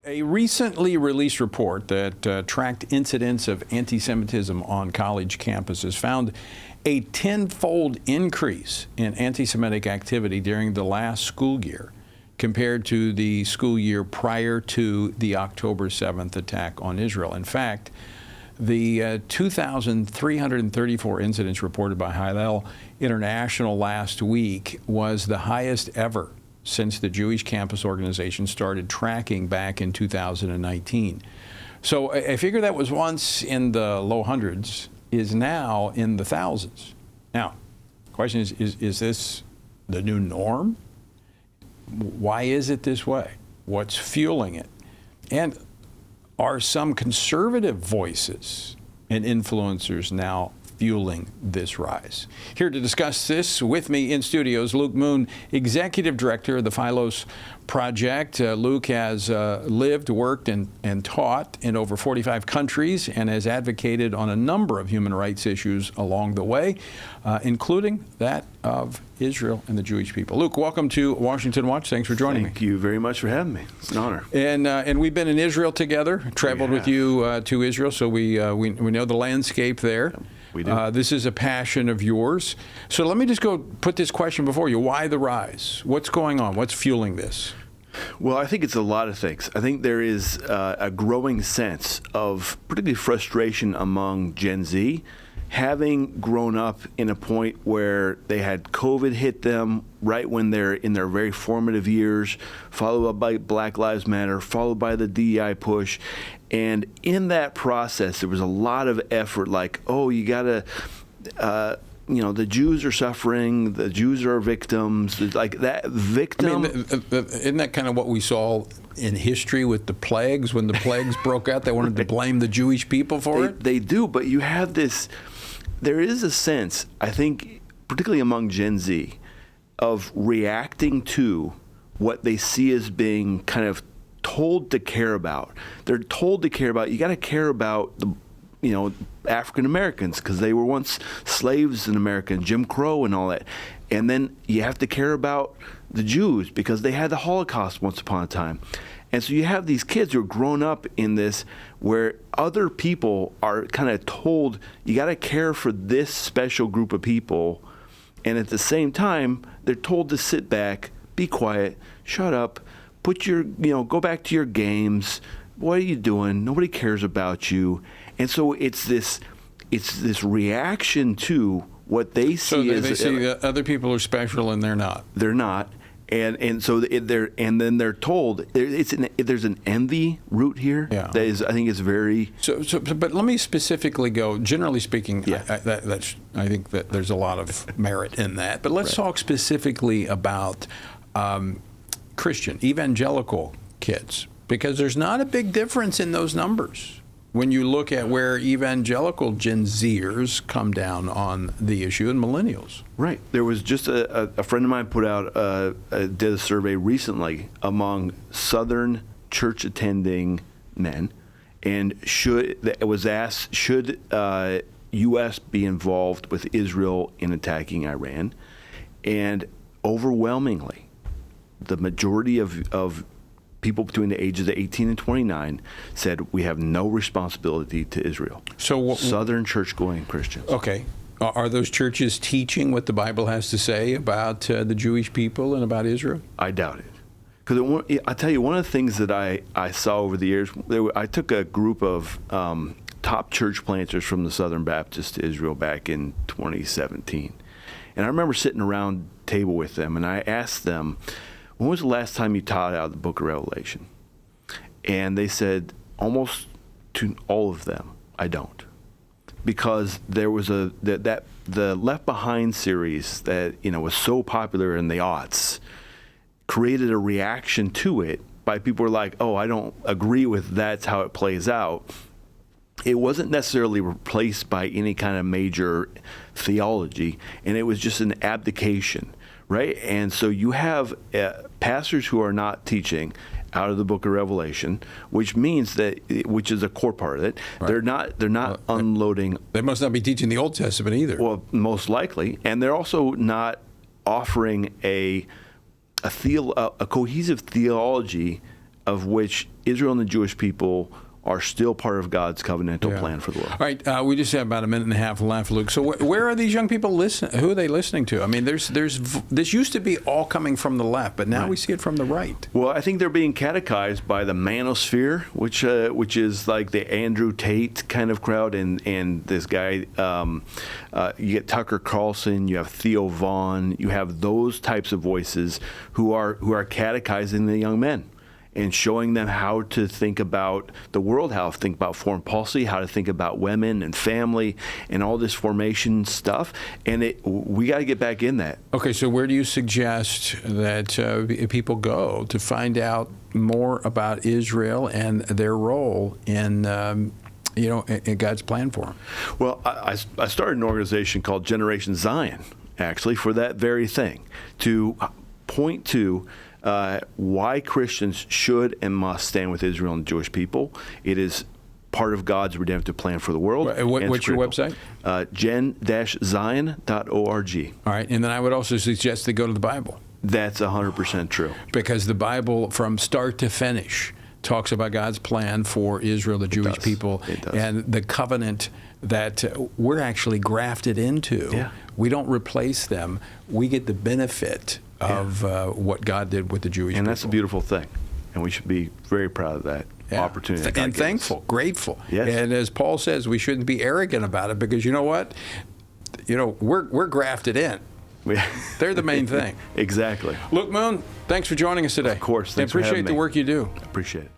A recently released report that tracked incidents of anti-Semitism on college campuses found a tenfold increase in anti-Semitic activity during the last school year compared to the school year prior to the October 7th attack on Israel. In fact, the 2,334 incidents reported by Hillel International last week was the highest ever since the Jewish Campus Organization started tracking back in 2019. So I figure that was once in the low hundreds, is now in the thousands. Now, the question is this the new norm? Why is it this way? What's fueling it? And are some conservative voices and influencers now fueling this rise? Here to discuss this with me in studio is Luke Moon, Executive Director of the Philos Project. Luke has lived, worked, and taught in over 45 countries and has advocated on a number of human rights issues along the way, including that of Israel and the Jewish people. Luke, welcome to Washington Watch. Thanks for joining me. Thank you very much for having me. It's an honor. And we've been in Israel together, traveled with you to Israel, so we know the landscape there. We do. This is a passion of yours. So let me just go put this question before you. Why the rise? What's going on? What's fueling this? Well, I think it's a lot of things. I think there is a growing sense of particularly frustration among Gen Z, having grown up in a point where they had COVID hit them right when they're in their very formative years, followed up by Black Lives Matter, followed by the DEI push. And in that process, there was a lot of effort like, oh, you got to, the Jews are suffering, the Jews are victims, like that victim. I mean, isn't that kind of what we saw in history with the plagues? When the plagues broke out, they wanted to blame the Jewish people for it? They do, but you have this, there is a sense, I think, particularly among Gen Z, of reacting to what they see as being kind of told to care about. They're told to care about, you got to care about the, African Americans because they were once slaves in America, and Jim Crow and all that. And then you have to care about the Jews because they had the Holocaust once upon a time. And so you have these kids who are grown up in this where other people are kind of told, you got to care for this special group of people. And at the same time, they're told to sit back, be quiet, shut up, put your, go back to your games. What are you doing? Nobody cares about you. And so it's this reaction to what they see. So they see that other people are special and they're not. They're not. And so then they're told there's an envy root here. Yeah. That is, I think, is very. So but let me specifically go. Generally speaking, Yeah. I think that there's a lot of merit in that. But let's talk specifically about Christian evangelical kids, because there's not a big difference in those numbers when you look at where evangelical Gen Zers come down on the issue and millennials. Right. There was just a friend of mine put out did a survey recently among Southern church attending men, and it was asked, should U.S. be involved with Israel in attacking Iran? And overwhelmingly, the majority of people between the ages of 18 and 29 said we have no responsibility to Israel. So Southern church-going Christians. Okay. Are those churches teaching what the Bible has to say about the Jewish people and about Israel? I doubt it. Because I tell you, one of the things that I saw over the years, I took a group of top church planters from the Southern Baptist to Israel back in 2017. And I remember sitting around the table with them, and I asked them, when was the last time you taught out of the book of Revelation? And they said, almost to all of them, I don't. Because there was the Left Behind series that was so popular in the aughts created a reaction to it by people who were like, oh, I don't agree with that's how it plays out. It wasn't necessarily replaced by any kind of major theology, and it was just an abdication. Right, and so you have pastors who are not teaching out of the book of Revelation, which means which is a core part of it. Right. They're not unloading. They must not be teaching the Old Testament either. Well, most likely, and they're also not offering a cohesive theology of which Israel and the Jewish people are still part of God's covenantal plan for the world. All right, we just have about a minute and a half left, Luke. So where are these young people listening? Who are they listening to? I mean, this used to be all coming from the left, but now we see it from the right. Well, I think they're being catechized by the manosphere, which is like the Andrew Tate kind of crowd, and this guy. You get Tucker Carlson, you have Theo Vaughn, you have those types of voices who are catechizing the young men and showing them how to think about the world, how to think about foreign policy, how to think about women and family and all this formation stuff. And we got to get back in that. Okay, so where do you suggest that people go to find out more about Israel and their role in in God's plan for them? Well, I started an organization called Generation Zion, actually, for that very thing, to point to why Christians should and must stand with Israel and the Jewish people. It is part of God's redemptive plan for the world. What's your website? gen-zion.org. All right, and then I would also suggest they go to the Bible. That's 100% true. Because the Bible, from start to finish, talks about God's plan for Israel, the Jewish people, and the covenant that we're actually grafted into. Yeah. We don't replace them. We get the benefit of what God did with the Jewish people. And that's a beautiful thing. And we should be very proud of that opportunity. And thankful, grateful. Yes. And as Paul says, we shouldn't be arrogant about it, because you know what? We're grafted in. They're the main thing. Exactly. Luke Moon, thanks for joining us today. Of course. Thanks I appreciate for having the me. work you do. Appreciate it.